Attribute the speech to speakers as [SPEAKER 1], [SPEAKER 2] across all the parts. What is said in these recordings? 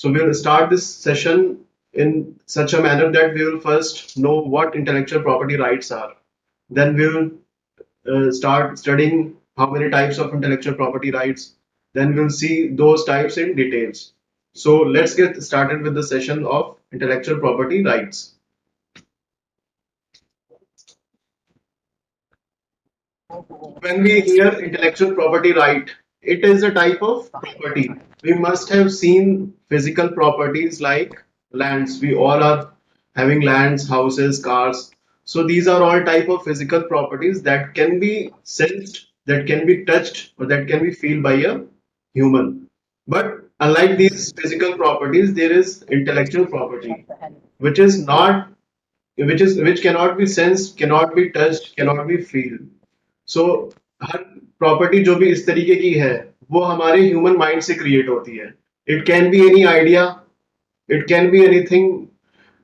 [SPEAKER 1] So we'll start this session in such a manner that we will first know what intellectual property rights are. Then we will start studying how many types of intellectual property rights. Then we'll see those types in details. So let's get started with the session of intellectual property rights. When we hear intellectual property right, it is a type of property. We must have seen physical properties like lands. We all are having lands, houses, cars. So these are all type of physical properties that can be sensed, that can be touched, or that can be felt by a human. But unlike these physical properties, there is intellectual property, which is not, which cannot be sensed, cannot be touched, cannot be felt. So her property जो भी इस तरीके की है वो हमारे human mind से create होती है. It can be any idea, it can be anything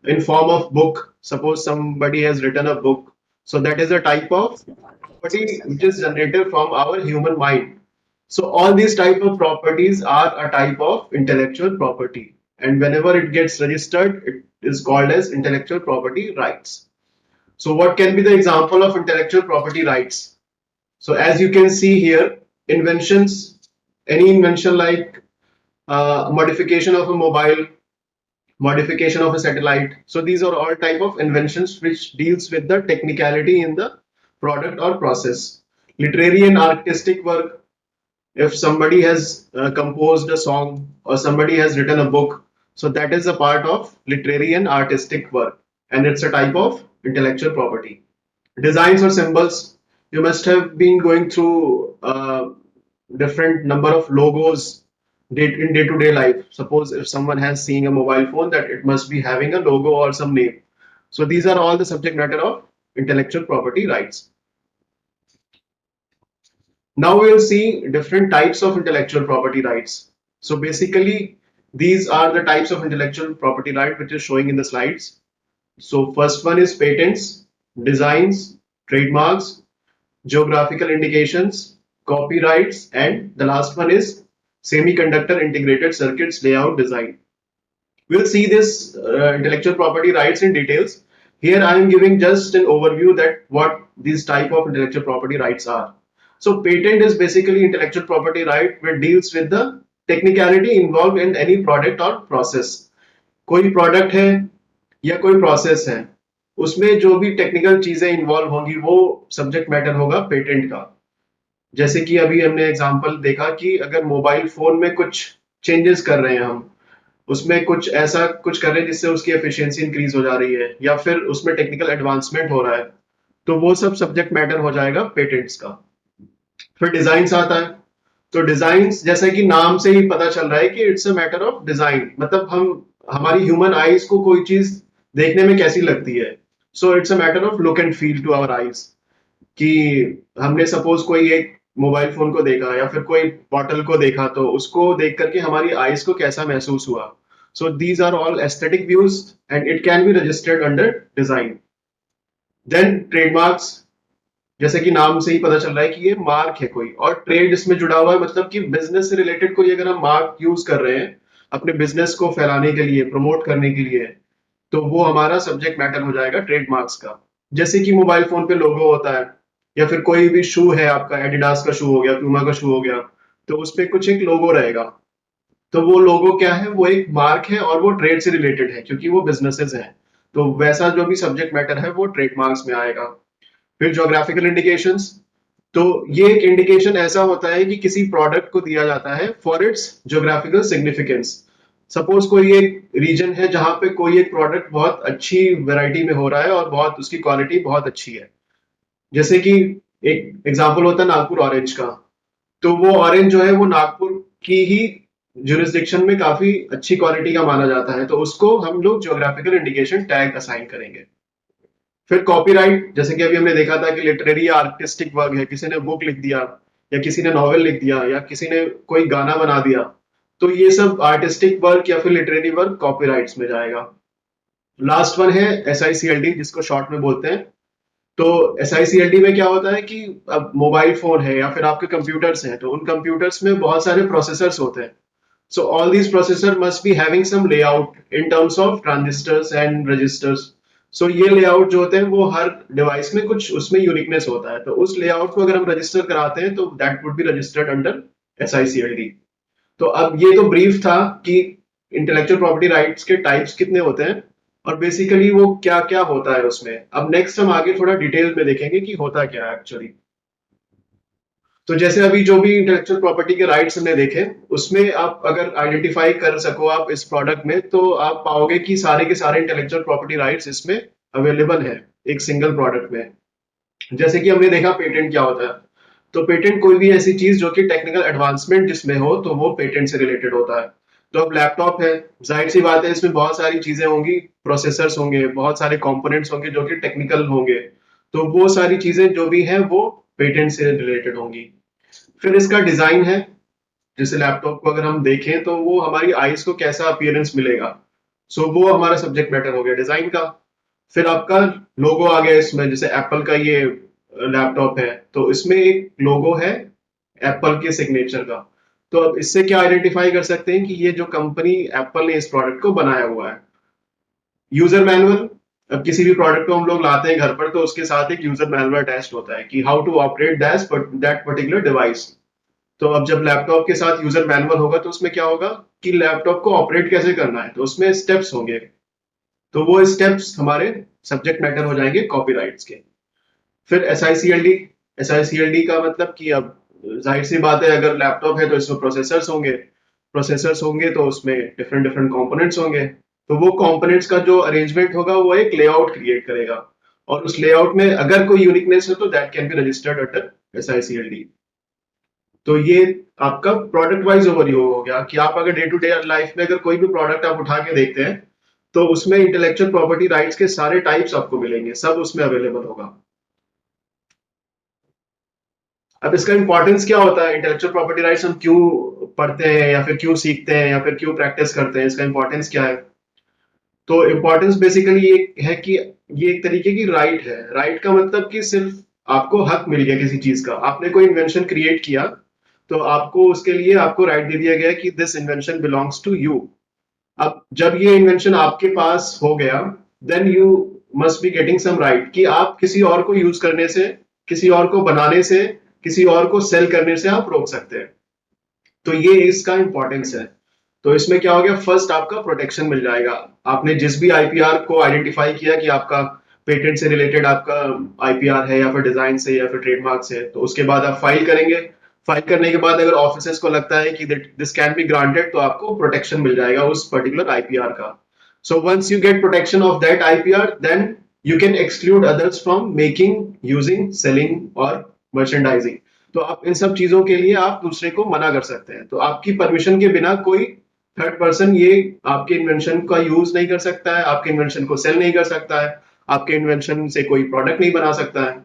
[SPEAKER 1] in form of book. Suppose somebody has written a book, so that is a type of property which is generated from our human mind. So all these type of properties are a type of intellectual property, and whenever it gets registered it is called as intellectual property rights. So what can be the example of intellectual property rights? So as you can see here, inventions, any invention like modification of a mobile, modification of a satellite. So these are all type of inventions which deals with the technicality in the product or process. Literary and artistic work, if somebody has composed a song or somebody has written a book, so that is a part of literary and artistic work, and it's a type of intellectual property. Designs or symbols, you must have been going through different number of logos in day-to-day life. Suppose if someone has seen a mobile phone, that it must be having a logo or some name. So these are all the subject matter of intellectual property rights. Now we will see different types of intellectual property rights. So basically, these are the types of intellectual property right which is showing in the slides. So first one is patents, designs, trademarks, geographical indications, copyrights, and the last one is semiconductor integrated circuits layout design. We'll see this intellectual property rights in details. Here I am giving just an overview that what these type of intellectual property rights are. So patent is basically intellectual property right which deals with the technicality involved in any product or process. कोई product है या कोई process है, उसमें जो भी technical चीजें involve होंगी वो सब्जेक्ट मैटर होगा पेटेंट का. जैसे कि अभी हमने एग्जांपल देखा कि अगर मोबाइल फोन में कुछ चेंजेस कर रहे हैं हम, उसमें कुछ ऐसा कुछ कर रहे हैं जिससे उसकी एफिशिएंसी इंक्रीज हो जा रही है या फिर उसमें टेक्निकल एडवांसमेंट हो रहा है, तो वो सब सब्जेक्ट मैटर हो जाएगा पेटेंट्स का. फिर डिजाइन आता है. तो डिजाइन जैसे कि नाम से ही पता चल रहा है कि it's a matter of design, मतलब हम हमारी ह्यूमन आईज को कोई चीज देखने में कैसी लगती है. So it's a matter of look and feel to our eyes, कि हमने सपोज कोई एक मोबाइल फोन को देखा या फिर कोई बॉटल को देखा तो उसको देख करके हमारी आईज को कैसा महसूस हुआ. So these are all aesthetic views and it can be registered under design. Then trademarks, जैसे कि नाम से ही पता चल रहा है कि ये मार्क है कोई, और ट्रेड इसमें जुड़ा हुआ है, मतलब कि बिजनेस से रिलेटेड कोई अगर हम मार्क यूज कर रहे हैं अपने बिजनेस को फैलाने के लिए, प्रमोट करने के लिए, तो वो हमारा सब्जेक्ट मैटर हो जाएगा ट्रेडमार्क्स का. जैसे कि मोबाइल फोन पे लोगो होता है, या फिर कोई भी शू है आपका, एडिडास का शू हो गया, प्यूमा का शू हो गया, तो उस पे कुछ एक लोगो रहेगा. तो वो लोगो क्या है, वो एक मार्क है और वो ट्रेड से रिलेटेड है क्योंकि वो बिजनेसेस हैं. तो वैसा जो भी सब्जेक्ट मैटर है वो ट्रेडमार्क्स में आएगा. फिर ज्योग्राफिकल इंडिकेशंस, तो ये एक इंडिकेशन ऐसा होता है कि किसी प्रोडक्ट को दिया जाता है for its geographical significance. Suppose कोई एक रीजन है जहां पे कोई एक प्रोडक्ट बहुत अच्छी वैरायटी में हो रहा है और बहुत उसकी क्वालिटी बहुत अच्छी है. जैसे कि एक एग्जांपल होता है नागपुर ऑरेंज का, तो वो ऑरेंज जो है वो नागपुर की ही जुरिस्डिक्शन में काफी अच्छी क्वालिटी का माना जाता है, तो उसको हम लोग ज्योग्राफिकल इंडिकेशन टैग असाइन करेंगे. फिर कॉपीराइट, जैसे कि अभी हमने देखा था कि लिटरेरी या आर्टिस्टिक वर्क है, किसी ने बुक लिख दिया या किसी ने नॉवेल लिख दिया या किसी ने कोई गाना बना दिया, तो ये सब आर्टिस्टिक वर्क या फिर लिटरेरी वर्क कॉपीराइट्स में जाएगा. लास्ट वन है SICLD, जिसको शॉर्ट में बोलते हैं. तो SICLD में क्या होता है कि अब मोबाइल फोन है या फिर आपके कंप्यूटर्स हैं, तो उन कंप्यूटर्स में बहुत सारे प्रोसेसर्स होते हैं. So all these processor must be having some layout in terms of transistors and registers. So ये layout जो होते हैं वो हर डिवाइस में कुछ उसमें यूनिकनेस होता है, तो उस लेआउट को अगर हम रजिस्टर कराते हैं तो that would be registered under SICLD। तो अब ये तो ब्रीफ था कि इंटेलेक्चुअल प्रॉपर्टी राइट्स के टाइप्स कितने होते हैं और बेसिकली वो क्या क्या होता है उसमें। अब नेक्स्ट हम आगे थोड़ा डिटेल में देखेंगे कि होता क्या है एक्चुअली। तो जैसे अभी जो भी इंटेलेक्चुअल प्रॉपर्टी के राइट्स हमने देखे, उसमें आप अगर आइडेंटिफाई कर सको आप इस प्रोडक्ट में, तो आप पाओगे कि सारे के सारे इंटेलेक्चुअल प्रॉपर्टी राइट्स इसमें अवेलेबल है एक सिंगल प्रोडक्ट में। जैसे कि हमने देखा पेटेंट क्या होता है, तो पेटेंट कोई भी ऐसी चीज जो कि टेक्निकल एडवांसमेंट जिसमें हो तो वो पेटेंट से रिलेटेड होता है। तो अब लैपटॉप है, जाहिर सी बात है इसमें बहुत सारी चीजें होंगी, प्रोसेसर्स होंगे, बहुत सारे कंपोनेंट्स होंगे जो कि टेक्निकल होंगे, तो वो सारी चीजें जो भी हैं वो पेटेंट से रिलेटेड होंगी। फिर इसका डिजाइन है, जैसे लैपटॉप को अगर हम देखें तो वो हमारी आईज को कैसा अपीयरेंस मिलेगा, सो वो हमारा सब्जेक्ट मैटर हो गया डिजाइन का। फिर आपका लोगो आ गया इसमें, जैसे एप्पल का ये लैपटॉप है तो इसमें एक लोगो है एप्पल के सिग्नेचर का। तो अब इससे क्या आइडेंटिफाई कर सकते हैं कि ये जो कंपनी एप्पल ने इस प्रोडक्ट को बनाया हुआ है। यूजर मैनुअल, अब किसी भी प्रोडक्ट को हम लोग लाते हैं घर पर तो उसके साथ एक यूजर मैनुअल अटैच्ड होता है कि how to operate that particular device. तो अब जब लैपटॉप के साथ यूजर मैनुअल होगा तो उसमें क्या होगा कि लैपटॉप को ऑपरेट कैसे करना है, तो उसमें स्टेप्स होंगे, तो वो स्टेप्स हमारे सब्जेक्ट मैटर हो जाएंगे कॉपीराइट्स के। फिर SICLD, SICLD का मतलब कि अब जाहिर सी बात है अगर लैपटॉप है तो इसमें प्रोसेसर्स होंगे तो उसमें डिफरेंट डिफरेंट कंपोनेंट्स होंगे, तो वो कंपोनेंट्स का जो अरेंजमेंट होगा वो एक लेआउट क्रिएट करेगा, और उस लेआउट में अगर कोई यूनिकनेस है तो that can be registered under SICLD। तो ये आपका प्रोडक्ट वाइज ओवरव्यू हो गया कि आप अगर डे टू डे लाइफ में अगर कोई भी प्रोडक्ट आप उठा के देखते हैं तो उसमें इंटेलेक्चुअल प्रॉपर्टी राइट्स के सारे टाइप्स आपको मिलेंगे, सब उसमें अवेलेबल होगा। अब इसका इंपॉर्टेंस क्या होता है, इंटेलेक्चुअल प्रॉपर्टी राइट्स हम क्यों पढ़ते हैं या फिर क्यों सीखते हैं या फिर क्यों प्रैक्टिस करते हैं, इसका इंपॉर्टेंस क्या है। तो इम्पोर्टेंस बेसिकली ये है कि ये एक तरीके की राइट है। राइट का मतलब कि सिर्फ आपको हक मिल गया किसी चीज का, आपने कोई इन्वेंशन क्रिएट किया तो आपको उसके लिए आपको राइट दे दिया गया कि this invention belongs to you. अब जब ये इन्वेंशन आपके पास हो गया, then you must be getting some right कि आप किसी और को यूज करने से, किसी और को बनाने से, किसी और को सेल करने से आप रोक सकते हैं। तो ये इसका इंपॉर्टेंस है। तो इसमें क्या हो गया, फर्स्ट आपका प्रोटेक्शन मिल जाएगा। आपने जिस भी आईपीआर को आइडेंटिफाई किया कि आपका पेटेंट से रिलेटेड आपका आईपीआर है या फिर डिजाइन से या फिर ट्रेडमार्क से, तो उसके बाद आप फाइल करेंगे। फाइल करने के बाद अगर ऑफिसर्स को लगता है कि दिस कैन बी ग्रांटेड तो आपको प्रोटेक्शन मिल जाएगा उस पर्टिकुलर आईपीआर का। So once you get protection of that IPR, then you can exclude others from making, using, selling और मर्चेंडाइजिंग। तो आप इन सब चीजों के लिए आप दूसरे को मना कर सकते हैं, तो आपकी परमिशन के बिना कोई थर्ड पर्सन ये आपके इन्वेंशन का यूज नहीं कर सकता है, आपके इन्वेंशन को सेल नहीं कर सकता है, आपके इन्वेंशन से कोई प्रोडक्ट नहीं बना सकता है।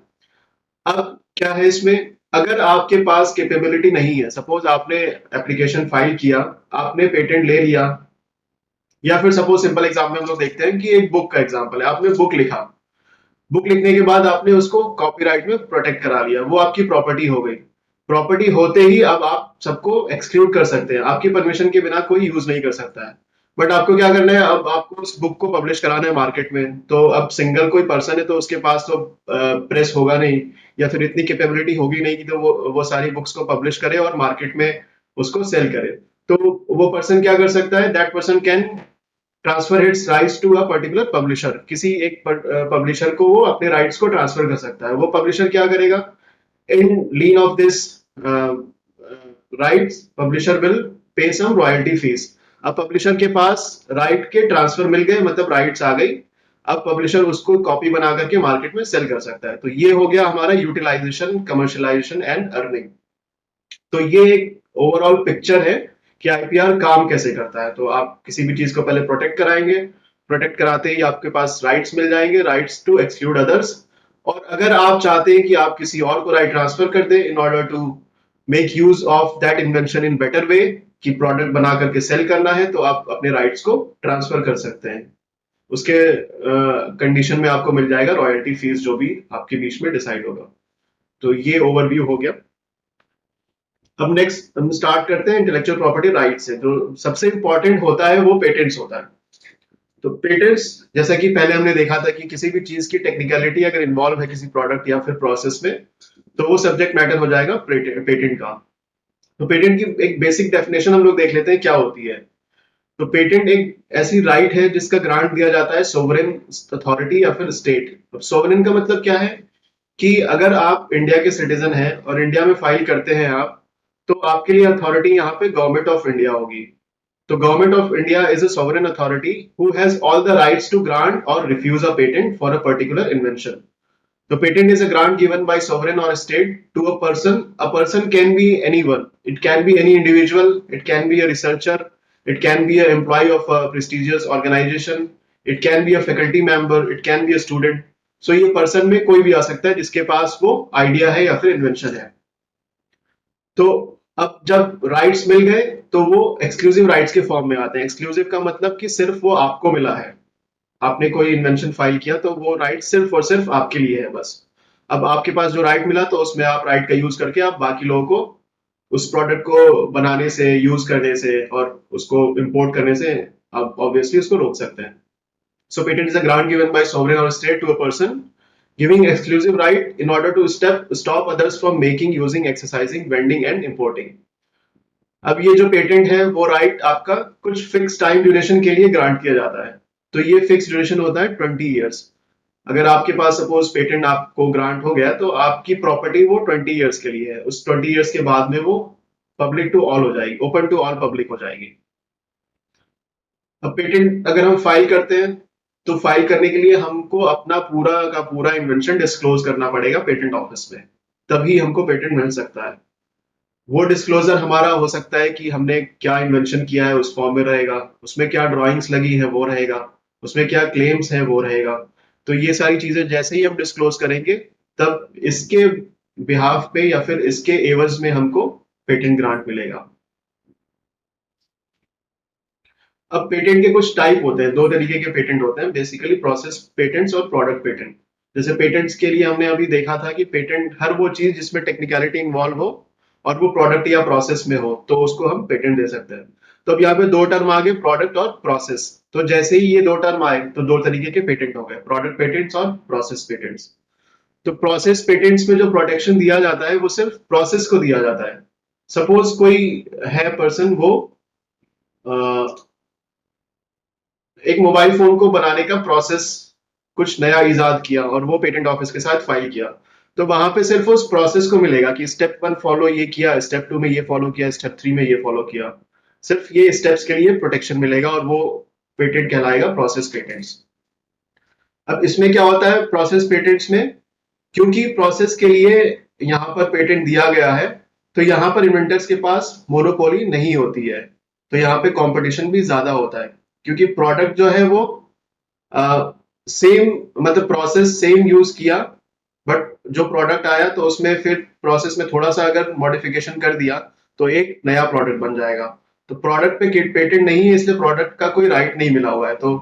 [SPEAKER 1] अब क्या है इसमें, अगर आपके पास कैपेबिलिटी नहीं है, सपोज आपने एप्लीकेशन फाइल किया, आपने पेटेंट ले लिया, या फिर सपोज सिंपल एग्जाम्पल हम लोग देखते हैं कि एक बुक का एग्जाम्पल है, आपने बुक लिखा, बुक लिखने के बाद आपने उसको कॉपीराइट में प्रोटेक्ट करा लिया, वो आपकी प्रॉपर्टी हो गई। प्रॉपर्टी होते ही अब आप सबको एक्सक्लूड कर सकते हैं, आपकी परमिशन के बिना कोई यूज नहीं कर सकता है। बट आपको क्या करना है, अब आपको उस बुक को पब्लिश कराना है मार्केट में, तो अब सिंगल कोई पर्सन है तो उसके पास तो प्रेस होगा नहीं, या फिर इतनी कैपेबिलिटी होगी नहीं कि तो वो सारी बुक्स को पब्लिश करे और मार्केट में उसको सेल करे। तो वो पर्सन क्या कर सकता है, that person can transfer its rights to a particular publisher, किसी एक पब्लिशर को वो अपने राइट्स को ट्रांसफर कर सकता है। वो पब्लिशर क्या करेगा, in lieu of this rights publisher will pay some royalty fees. अब पब्लिशर के पास राइट के ट्रांसफर मिल गए, मतलब राइट्स आ गई, अब पब्लिशर उसको कॉपी बना करके मार्केट में सेल कर सकता है। तो ये हो गया हमारा यूटिलाइजेशन, कमर्शियलाइजेशन एंड अर्निंग। तो ये एक ओवरऑल पिक्चर है कि आईपीआर काम कैसे करता है। तो आप किसी भी चीज को पहले प्रोटेक्ट कराएंगे, प्रोटेक्ट कराते ही आपके पास राइट्स मिल जाएंगे, राइट्स टू एक्सक्लूड अदर्स। और अगर आप चाहते हैं कि आप किसी और को राइट ट्रांसफर कर दें in order to make use of that invention in better way, कि प्रोडक्ट बना करके सेल करना है, तो आप अपने राइट्स को ट्रांसफर कर सकते हैं। उसके कंडीशन में आपको मिल जाएगा रॉयल्टी फीस जो भी आपके बीच में डिसाइड होगा। तो ये ओवरव्यू हो गया। अब नेक्स्ट हम स्टार्ट करते हैं इंटेलेक्चुअल प्रॉपर्टी राइट से। जो सबसे इंपॉर्टेंट होता है वो पेटेंट्स होता है। तो पेटेंट्स, जैसा कि पहले हमने देखा था कि किसी भी चीज की टेक्निकलिटी अगर इन्वॉल्व है किसी प्रोडक्ट या फिर प्रोसेस में, तो वो सब्जेक्ट मैटर हो जाएगा पेटेंट का। तो पेटेंट की एक बेसिक डेफिनेशन हम लोग देख लेते हैं क्या होती है। तो पेटेंट एक ऐसी राइट है जिसका ग्रांट दिया जाता है सोवरेन अथॉरिटी या फिर स्टेट। अब सोवरेन का मतलब क्या है कि अगर आप इंडिया के सिटीजन हैं और इंडिया में फाइल करते हैं आप, तो आपके लिए अथॉरिटी यहाँ पे गवर्नमेंट ऑफ इंडिया होगी। तो government of India is a sovereign authority who has all the rights to grant or refuse a patent for a particular invention. The patent is a grant given by sovereign or state to a person. A person can be anyone. It can be any individual. It can be a researcher. It can be an employee of a prestigious organization. It can be a faculty member. It can be a student. So ये person में कोई भी आ सकता है जिसके पास वो idea है या फिर इन्वेंशन है। तो अब जब राइट्स मिल गए तो वो एक्सक्लूसिव राइट्स के फॉर्म में आते हैं। एक्सक्लूसिव का मतलब कि सिर्फ वो आपको मिला है। आपने कोई इन्वेंशन फाइल किया तो वो राइट सिर्फ और सिर्फ आपके लिए है बस। अब आपके पास जो राइट मिला तो उसमें आप राइट का यूज करके आप बाकी लोगों को उस प्रोडक्ट को बनाने से, यूज करने से और उसको इंपोर्ट करने से आप ऑब्वियसली उसको रोक सकते हैं। So patent is a grant given by sovereign or state to a person, giving exclusive right in order to stop others from making, using, exercising, vending and importing. अब ये जो पेटेंट है वो राइट आपका कुछ फिक्स टाइम ड्यूरेशन के लिए grant किया जाता है। तो ये फिक्स ड्यूरेशन होता है 20 ईयर्स। अगर आपके पास सपोज पेटेंट आपको ग्रांट हो गया तो आपकी प्रॉपर्टी वो 20 ईयर्स के लिए है। उस 20 ईयर्स के बाद में वो पब्लिक टू ऑल हो जाएगी, ओपन टू ऑल पब्लिक हो जाएगी। अब पेटेंट अगर हम फाइल करते हैं तो फाइल करने के लिए हमको अपना पूरा का पूरा इन्वेंशन डिस्क्लोज करना पड़ेगा पेटेंट ऑफिस में, तभी हमको पेटेंट मिल सकता है। वो डिस्क्लोजर हमारा हो सकता है कि हमने क्या इन्वेंशन किया है उस फॉर्म में रहेगा, उसमें क्या ड्राइंग्स लगी है वो रहेगा, उसमें क्या क्लेम्स है वो रहेगा। तो ये सारी चीजें जैसे ही हम डिस्क्लोज करेंगे तब इसके बिहाफ पे या फिर इसके एवज में हमको पेटेंट ग्रांट मिलेगा। अब पेटेंट के कुछ टाइप होते हैं, दो तरीके के पेटेंट होते हैं बेसिकली, प्रोसेस पेटेंट्स और प्रोडक्ट पेटेंट। जैसे पेटेंट्स के लिए हमने अभी देखा था कि पेटेंट हर वो चीज जिसमें टेक्निकलिटी इन्वॉल्व हो और वो प्रोडक्ट या प्रोसेस में हो तो उसको हम पेटेंट दे सकते हैं। तो अब यहाँ पे दो टर्म आ गए, प्रोडक्ट और प्रोसेस। तो जैसे ही ये दो टर्म आए तो दो तरीके के पेटेंट हो गए, प्रोडक्ट पेटेंट्स और प्रोसेस पेटेंट्स। तो प्रोसेस पेटेंट्स में जो प्रोटेक्शन दिया जाता है वो सिर्फ प्रोसेस को दिया जाता है। सपोज कोई है पर्सन, वो एक मोबाइल फोन को बनाने का प्रोसेस कुछ नया इजाद किया और वो पेटेंट ऑफिस के साथ फाइल किया, तो वहां पे सिर्फ उस प्रोसेस को मिलेगा कि स्टेप 1 फॉलो ये किया, स्टेप 2 में ये फॉलो किया, स्टेप 3 में ये फॉलो किया। सिर्फ ये स्टेप्स के लिए प्रोटेक्शन मिलेगा और वो पेटेंट कहलाएगा प्रोसेस पेटेंट्स। अब इसमें क्या होता है प्रोसेस पेटेंट्स में, क्योंकि प्रोसेस के लिए यहाँ पर पेटेंट दिया गया है तो यहाँ पर इन्वेंटर्स के पास मोनोपोली नहीं होती है। तो यहाँ पे कंपटीशन भी ज्यादा होता है क्योंकि प्रोडक्ट जो है वो सेम, मतलब प्रोसेस सेम यूज किया, बट जो प्रोडक्ट आया तो उसमें फिर प्रोसेस में थोड़ा सा अगर मॉडिफिकेशन कर दिया तो एक नया प्रोडक्ट बन जाएगा। तो प्रोडक्ट पे पेटेंट नहीं है इसलिए प्रोडक्ट का कोई राइट नहीं मिला हुआ है। तो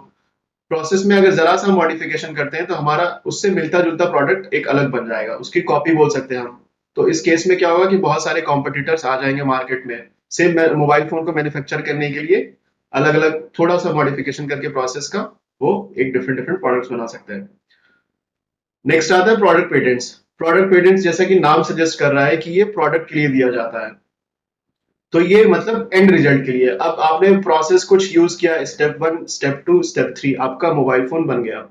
[SPEAKER 1] प्रोसेस में अगर जरा सा मॉडिफिकेशन करते हैं तो हमारा उससे मिलता जुलता प्रोडक्ट एक अलग बन जाएगा, उसकी कॉपी बोल सकते हैं हम। तो इस केस में क्या होगा कि बहुत सारे कॉम्पिटिटर्स आ जाएंगे मार्केट में सेम मोबाइल फोन को मैन्युफैक्चर करने के लिए, अलग अलग थोड़ा सा मॉडिफिकेशन करके प्रोसेस का वो एक डिफरेंट डिफरेंट प्रोडक्ट्स बना सकते हैं। नेक्स्ट आता है प्रोडक्ट पेटेंट्स। प्रोडक्ट पेटेंट्स जैसा कि नाम सजेस्ट कर रहा है कि ये प्रोडक्ट के लिए दिया जाता है। तो ये मतलब एंड रिजल्ट के लिए। अब आपने प्रोसेस कुछ यूज किया, स्टेप 1, स्टेप 2, स्टेप 3, आपका मोबाइल फोन बन गया।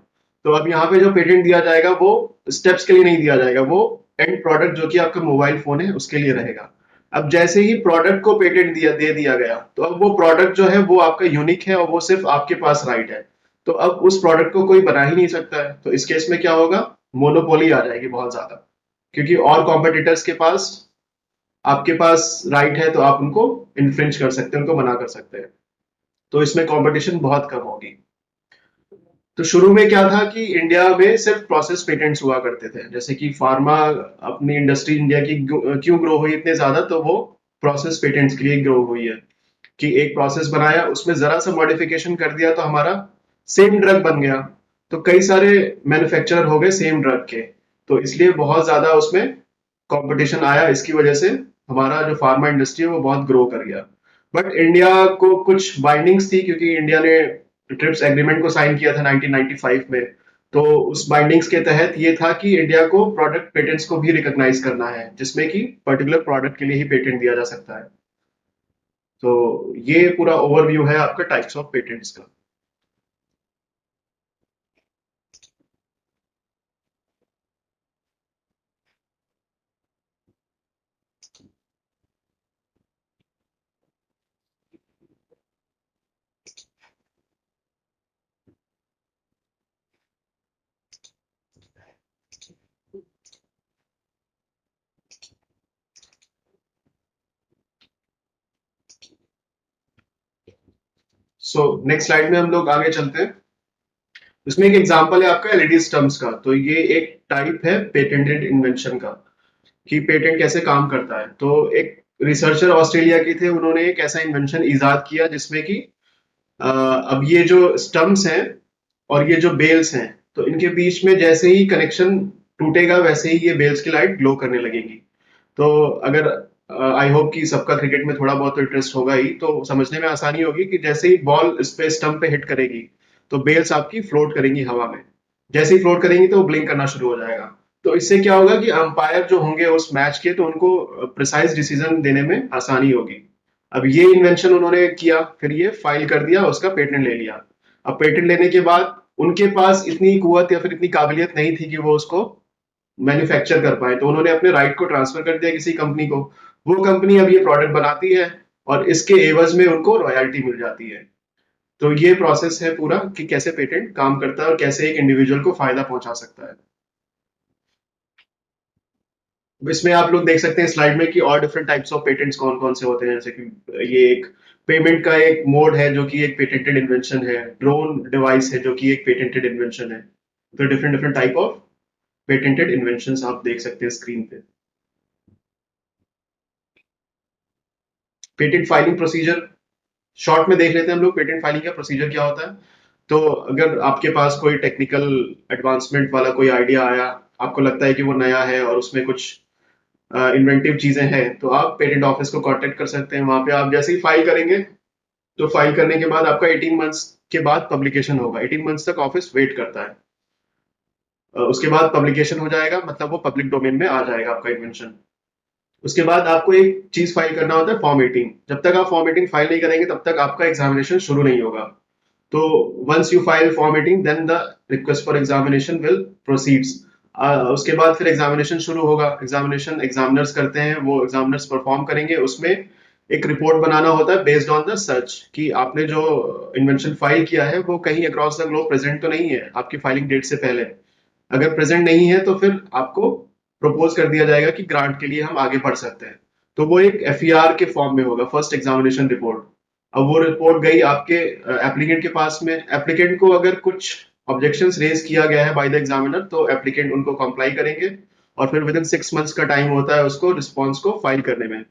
[SPEAKER 1] तो अब यहाँ पे जो पेटेंट दिया जाएगा वो स्टेप्स के लिए नहीं दिया जाएगा, वो एंड प्रोडक्ट जो कि आपका मोबाइल फोन है उसके लिए रहेगा। अब जैसे ही प्रोडक्ट को पेटेंट दे दिया गया तो अब वो प्रोडक्ट जो है वो आपका यूनिक है और वो सिर्फ आपके पास राइट है। तो अब उस प्रोडक्ट को कोई बना ही नहीं सकता है। तो इस केस में क्या होगा, मोनोपोली आ जाएगी बहुत ज्यादा, क्योंकि और कॉम्पिटिटर्स के पास, आपके पास राइट है तो आप उनको इन्फ्रिंज कर सकते हैं, उनको मना कर सकते हैं। तो इसमें कंपटीशन बहुत कम होगी। तो शुरू में क्या था कि इंडिया में सिर्फ प्रोसेस पेटेंट्स हुआ करते थे, जैसे कि फार्मा अपनी इंडस्ट्री इंडिया की क्यों ग्रो हुई इतने ज्यादा, तो वो प्रोसेस पेटेंट्स के लिए ग्रो हुई है कि एक प्रोसेस बनाया उसमें जरा सा मॉडिफिकेशन कर दिया तो हमारा सेम ड्रग बन गया। तो कई सारे मैन्युफैक्चरर हो गए सेम ड्रग के, तो इसलिए बहुत ज्यादा उसमें कंपटीशन आया, इसकी वजह से हमारा जो फार्मा इंडस्ट्री है वो बहुत ग्रो कर गया। बट इंडिया को कुछ बाइंडिंग्स थी, क्योंकि इंडिया ने ट्रिप्स एग्रीमेंट को साइन किया था 1995 में। तो उस बाइंडिंग्स के तहत ये था कि इंडिया को प्रोडक्ट पेटेंट्स को भी रिकॉग्नाइज करना है, जिसमें कि पर्टिकुलर प्रोडक्ट के लिए ही पेटेंट दिया जा सकता है। तो ये पूरा ओवरव्यू है आपका टाइप्स ऑफ पेटेंट्स का। सो नेक्स्ट स्लाइड में हम लोग आगे चलते हैं। इसमें एक एग्जांपल है आपका एलईडी स्टम्प्स का। तो ये एक टाइप है पेटेंटेड इन्वेंशन का, कि पेटेंट कैसे काम करता है। तो एक रिसर्चर ऑस्ट्रेलिया के थे, उन्होंने एक ऐसा इन्वेंशन इजाद किया जिसमें कि अब ये जो स्टम्प्स हैं और ये जो बेल्स हैं, तो इनके बीच में जैसे ही कनेक्शन टूटेगा वैसे ही ये बेल्स की लाइट ग्लो करने लगेगी। तो अगर आई होप कि सबका क्रिकेट में थोड़ा बहुत इंटरेस्ट होगा ही, तो समझने में आसानी होगी कि जैसे ही बॉल इस पे स्टंप पे हिट करेगी तो बेल्स आपकी फ्लोट करेंगी हवा में। जैसे ही फ्लोट करेंगी तो वो ब्लिंक करना शुरू हो जाएगा। तो इससे क्या होगा कि अंपायर जो होंगे उस मैच के, तो उनको प्रिसाइज डिसीजन देने में आसानी होगी। अब ये इन्वेंशन उन्होंने किया, फिर ये फाइल कर दिया, उसका पेटेंट ले लिया। अब पेटेंट लेने के बाद उनके पास इतनी कुवत या फिर इतनी काबिलियत नहीं थी कि वो उसको मैन्युफैक्चर कर पाए, तो उन्होंने अपने राइट को ट्रांसफर कर दिया किसी कंपनी को। वो कंपनी अब ये प्रोडक्ट बनाती है और इसके एवज में उनको रॉयल्टी मिल जाती है। तो ये प्रोसेस है पूरा कि कैसे पेटेंट काम करता है और कैसे एक इंडिविजुअल को फायदा पहुंचा सकता है। इसमें आप लोग देख सकते हैं स्लाइड में कि और डिफरेंट टाइप्स ऑफ पेटेंट्स कौन कौन से होते हैं। जैसे कि ये एक पेमेंट का एक मोड है जो कि एक पेटेंटेड इन्वेंशन है। ड्रोन डिवाइस है जो कि एक पेटेंटेड इन्वेंशन है। तो different different type of patented inventions आप देख सकते हैं स्क्रीन पे। पेटेंट फाइलिंग प्रोसीजर शॉर्ट में देख लेते हैं हम लोग, पेटेंट फाइलिंग का प्रोसीजर क्या होता है। तो अगर आपके पास कोई टेक्निकल एडवांसमेंट वाला कोई आइडिया आया, आपको लगता है कि वो नया है और उसमें कुछ इन्वेंटिव चीजें हैं, तो आप पेटेंट ऑफिस को कांटेक्ट कर सकते हैं। वहां पे आप जैसे ही फाइल करेंगे, तो फाइल करने के बाद आपका 18 मंथ्स के बाद पब्लिकेशन होगा। 18 मंथ्स तक ऑफिस वेट करता है। उसके बाद पब्लिकेशन हो जाएगा, मतलब वो पब्लिक डोमेन में आ जाएगा आपका इन्वेंशन। उसके बाद आपको एक चीज फाइल करना होता है, फॉर्म 18। जब तक आप फॉर्म 18 फाइल नहीं करेंगे तब तक आपका एग्जामिनेशन शुरू नहीं होगा। तो once you file form 18 then the request for examination will proceeds. उसके बाद फिर एग्जामिनेशन शुरू होगा। एग्जामिनेशन एग्जामिनर्स करते हैं, वो एग्जामिनर्स परफॉर्म करेंगे। उसमें एक रिपोर्ट बनाना होता है बेस्ड ऑन द सर्च, कि आपने जो इन्वेंशन फाइल किया है वो कहीं अक्रॉस द ग्लोब प्रेजेंट तो नहीं है आपकी फाइलिंग डेट से पहले। अगर प्रेजेंट नहीं है तो फिर आपको प्रपोज कर दिया जाएगा कि ग्रांट के लिए हम आगे बढ़ सकते हैं। तो वो एक एफईआर के फॉर्म में होगा, फर्स्ट एग्जामिनेशन रिपोर्ट। अब वो रिपोर्ट गई आपके एप्लीकेंट के पास में। एप्लीकेंट को अगर कुछ ऑब्जेक्शंस रेज किया गया है बाय द एग्जामिनर, तो एप्लीकेंट उनको कंप्लाई करेंगे और फिर विद इन 6 मंथ्स का टाइम होता है उसको रिस्पॉन्स को फाइल करने में।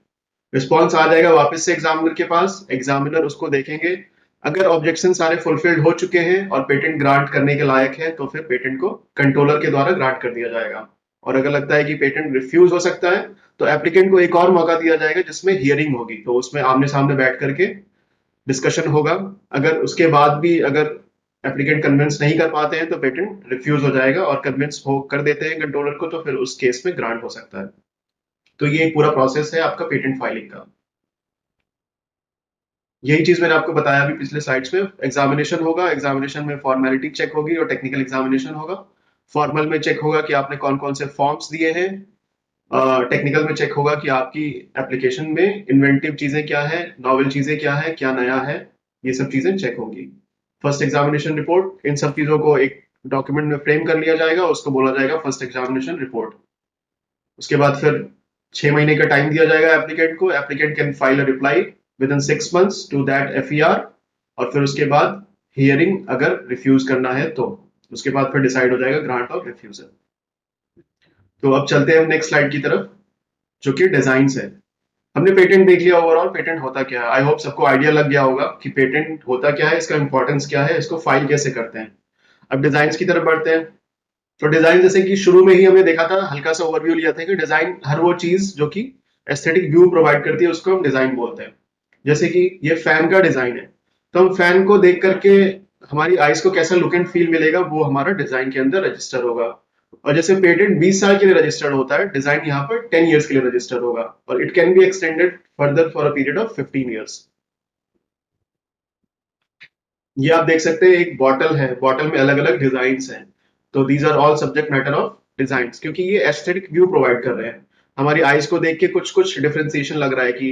[SPEAKER 1] रिस्पॉन्स आ जाएगा वापस से एग्जामिनर के पास, एग्जामिनर उसको देखेंगे। अगर ऑब्जेक्शन सारे फुलफिल्ड हो चुके हैं और पेटेंट ग्रांट करने के लायक है, तो फिर पेटेंट को कंट्रोलर के द्वारा ग्रांट कर दिया जाएगा। और अगर लगता है कि पेटेंट रिफ्यूज हो सकता है, तो एप्लीकेंट को एक और मौका दिया जाएगा जिसमें हियरिंग होगी। तो उसमें आमने सामने बैठ करके डिस्कशन होगा। अगर उसके बाद भी अगर एप्लीकेंट कन्विंस नहीं कर पाते हैं तो पेटेंट रिफ्यूज हो जाएगा, और कन्विंस हो कर देते हैं कंट्रोलर को तो फिर उस केस में ग्रांट हो सकता है। तो ये एक पूरा प्रोसेस है आपका पेटेंट फाइलिंग का। यही चीज मैंने आपको बताया अभी पिछले स्लाइड्स में। एग्जामिनेशन होगा, एग्जामिनेशन में फॉर्मेलिटी चेक होगी और टेक्निकल एग्जामिनेशन होगा। फॉर्मल में चेक होगा कि आपने कौन कौन से फॉर्म्स दिए हैं। टेक्निकल में चेक होगा कि आपकी एप्लीकेशन में इन्वेंटिव चीजें क्या है, नॉवेल चीजें क्या है, क्या नया है। ये सब चीजें चेक होंगी। फर्स्ट एग्जामिनेशन रिपोर्ट, इन सब चीजों को एक डॉक्यूमेंट में फ्रेम कर लिया जाएगा, उसको बोला जाएगा फर्स्ट एग्जामिनेशन रिपोर्ट। उसके बाद फिर 6 महीने का टाइम दिया जाएगा एप्लीकेंट को। Applicant can file a reply within 6 months to that FER. और फिर उसके बाद हियरिंग, अगर रिफ्यूज करना है तो उसके बाद फिर डिसाइड हो जाएगा ग्रांट और रिफ्यूजल। तो अब चलते हैं नेक्स्ट स्लाइड की तरफ, जो कि डिजाइन है। हमने पेटेंट देख लिया, ओवरऑल पेटेंट होता क्या है। आई होप सबको आइडिया लग गया होगा कि पेटेंट होता क्या है, इसका इंपॉर्टेंस क्या है, इसको फाइल कैसे करते हैं। अब डिजाइन की तरफ बढ़ते हैं। तो डिजाइन, जैसे कि शुरू में ही हमने देखा था, हल्का सा ओवरव्यू लिया था कि डिजाइन हर वो चीज जो कि एस्थेटिक व्यू प्रोवाइड करती है, उसको हम डिजाइन बोलते हैं। जैसे कि ये फैन का डिजाइन है, तो हम फैन को देख करके हमारी आइज को कैसा लुक एंड फील मिलेगा वो हमारा डिजाइन के अंदर रजिस्टर होगा। और जैसे पेटेंट 20 साल के लिए रजिस्टर्ड होता है, डिजाइन यहाँ पर 10 इयर्स के लिए रजिस्टर्ड होगा, और it can be extended further for a period of 15 years. ये आप देख सकते हैं एक बॉटल है, बॉटल में अलग अलग डिजाइन हैं। तो these are all subject matter of design, क्योंकि ये एस्थेटिक व्यू प्रोवाइड कर रहे हैं। हमारी आइज को देख के कुछ कुछ डिफरेंशिएशन लग रहा है कि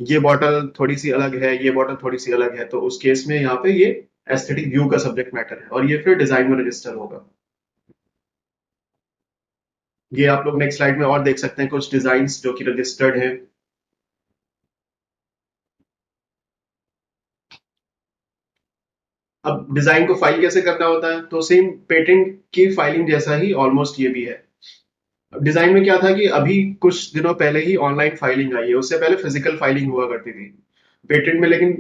[SPEAKER 1] ये बॉटल थोड़ी सी अलग है, ये बॉटल थोड़ी सी अलग है, तो उस केस में यहाँ पे ये एस्थेटिक व्यू का सब्जेक्ट मैटर है, और ये फिर डिजाइन में रजिस्टर होगा। ये आप लोग नेक्स्ट स्लाइड में और देख सकते हैं कुछ डिजाइन जो कि रजिस्टर्ड हैं। अब डिजाइन को फाइल कैसे करना होता है, तो सेम पेटेंट की फाइलिंग जैसा ही ऑलमोस्ट ये भी है। डिजाइन में क्या था कि अभी कुछ दिनों पहले ही ऑनलाइन फाइलिंग आई है, उससे पहले फिजिकल फाइलिंग हुआ करती थी पेटेंट में, लेकिन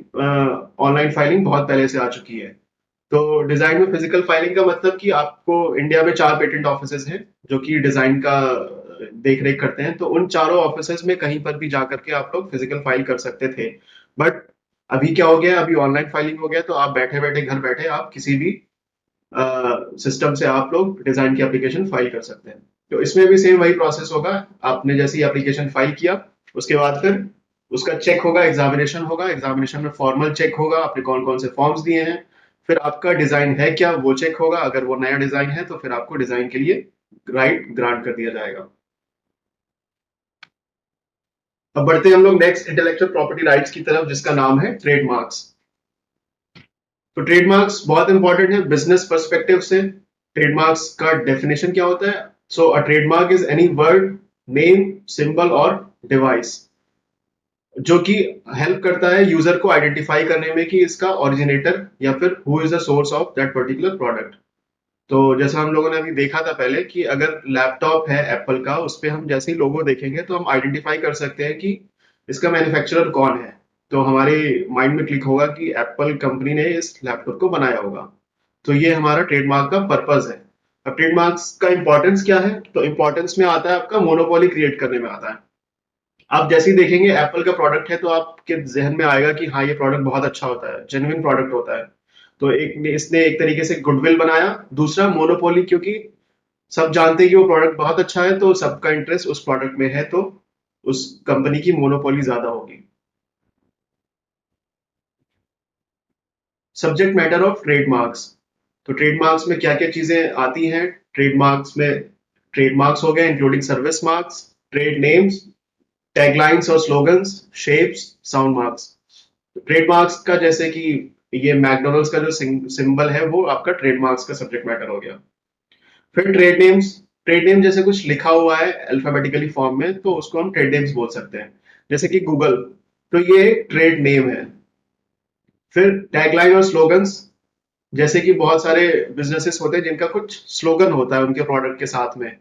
[SPEAKER 1] ऑनलाइन फाइलिंग बहुत पहले से आ चुकी है। तो डिजाइन में फिजिकल फाइलिंग का मतलब कि आपको इंडिया में 4 पेटेंट ऑफिसेज हैं जो कि डिजाइन का देख रेख करते हैं, तो उन चारों ऑफिसेज में कहीं पर भी जा करके आप लोग फिजिकल फाइल कर सकते थे। बट अभी क्या हो गया, अभी ऑनलाइन फाइलिंग हो गया, तो आप बैठे बैठे घर बैठे आप किसी भी सिस्टम से आप लोग डिजाइन की एप्लीकेशन फाइल कर सकते हैं। तो इसमें भी सेम वही प्रोसेस होगा। आपने जैसी एप्लीकेशन फाइल किया, उसके बाद फिर उसका चेक होगा, एग्जामिनेशन होगा, एग्जामिनेशन में फॉर्मल चेक होगा आपने कौन कौन से फॉर्म्स दिए हैं, फिर आपका डिजाइन है क्या वो चेक होगा, अगर वो नया डिजाइन है तो फिर आपको डिजाइन के लिए राइट ग्रांट कर दिया जाएगा। अब बढ़ते हैं हम लोग नेक्स्ट इंटेलेक्चुअल प्रॉपर्टी राइट्स की तरफ, जिसका नाम है ट्रेडमार्क्स। तो ट्रेडमार्क्स बहुत इंपॉर्टेंट है बिजनेस पर्सपेक्टिव से। ट्रेडमार्क्स का डेफिनेशन क्या होता है? So a trademark is any word, name, symbol और डिवाइस जो कि हेल्प करता है यूजर को आइडेंटिफाई करने में कि इसका ओरिजिनेटर या फिर who is the source of that particular product. तो जैसा हम लोगों ने अभी देखा था पहले कि अगर लैपटॉप है एप्पल का, उस पे हम जैसे ही लोगो देखेंगे तो हम आइडेंटिफाई कर सकते हैं कि इसका मैन्युफैक्चरर कौन है। तो हमारे माइंड में क्लिक होगा कि एप्पल कंपनी ने इस लैपटॉप को बनाया होगा। तो ये हमारा ट्रेडमार्क का पर्पज है। अब ट्रेडमार्क्स का इंपॉर्टेंस क्या है? तो इंपॉर्टेंस में आता है आपका मोनोपोली क्रिएट करने में आता है। आप जैसे ही देखेंगे एप्पल का प्रोडक्ट है तो आपके जहन में आएगा कि हाँ ये प्रोडक्ट बहुत अच्छा होता है, जेन्युइन प्रोडक्ट होता है। तो एक इसने एक तरीके से गुडविल बनाया। दूसरा मोनोपोली, क्योंकि सब जानते हैं कि वो प्रोडक्ट बहुत अच्छा है, तो सबका इंटरेस्ट उस प्रोडक्ट में है, तो उस कंपनी की मोनोपोली ज्यादा होगी। Subject matter of trademarks. तो ट्रेडमार्क्स में क्या क्या चीजें आती हैं? ट्रेडमार्क्स में ट्रेडमार्क्स हो गए including service marks, trade names, taglines और slogans, shapes, sound marks. Trademarks का जैसे कि ये मैकडोनल्ड्स का जो सिंबल है वो आपका ट्रेडमार्क्स का सब्जेक्ट मैटर हो गया। फिर ट्रेड नेम्स। ट्रेड नेम जैसे कुछ लिखा हुआ है अल्फाबेटिकली फॉर्म में तो उसको हम ट्रेड नेम्स बोल सकते हैं, जैसे कि गूगल, तो ये ट्रेड नेम है। फिर टैगलाइन और स्लोगन्स, जैसे कि बहुत सारे बिजनेसेस होते हैं जिनका कुछ स्लोगन होता है उनके प्रोडक्ट के साथ में,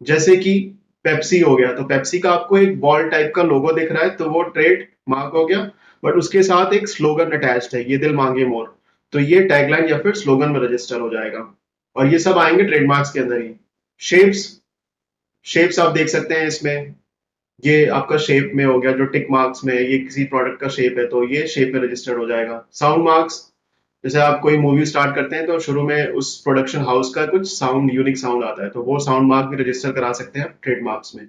[SPEAKER 1] जैसे कि पेप्सी हो गया, तो पेप्सी का आपको एक बॉल टाइप का लोगो दिख रहा है तो वो ट्रेड मार्क हो गया, बट उसके साथ एक स्लोगन अटैच्ड है, ये दिल मांगे मोर, तो ये टैगलाइन या फिर स्लोगन में रजिस्टर हो जाएगा। और ये सब आएंगे ट्रेडमार्क्स के अंदर ही। शेप्स, शेप्स आप देख सकते हैं इसमें, ये आपका शेप में हो गया जो टिक मार्क्स में है, ये किसी प्रोडक्ट का शेप है तो ये शेप में रजिस्टर्ड हो जाएगा। साउंड मार्क्स, जैसे आप कोई मूवी स्टार्ट करते हैं तो शुरू में उस प्रोडक्शन हाउस का कुछ साउंड, यूनिक साउंड आता है, तो वो साउंड मार्क भी रजिस्टर करा सकते हैं ट्रेडमार्क्स में।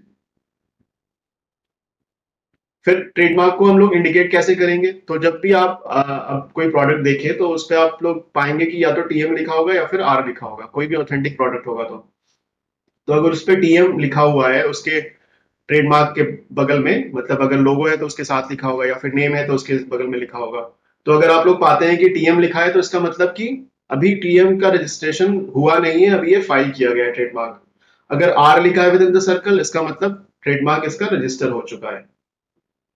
[SPEAKER 1] फिर ट्रेडमार्क को हम लोग इंडिकेट कैसे करेंगे? तो जब भी आप अब कोई प्रोडक्ट देखें तो उस पर आप लोग पाएंगे कि या तो टीएम लिखा होगा या फिर आर लिखा होगा, कोई भी ऑथेंटिक प्रोडक्ट होगा तो अगर उस पर टीएम लिखा हुआ है उसके ट्रेडमार्क के बगल में, मतलब अगर लोगो है तो उसके साथ लिखा होगा, या फिर नेम है तो उसके बगल में लिखा होगा। तो अगर आप लोग पाते हैं कि टीएम लिखा है तो इसका मतलब कि अभी टीएम का रजिस्ट्रेशन हुआ नहीं है, अभी ये फाइल किया गया है ट्रेडमार्क। अगर आर लिखा है विद इन द सर्कल, इसका मतलब ट्रेडमार्क इसका रजिस्टर हो चुका है।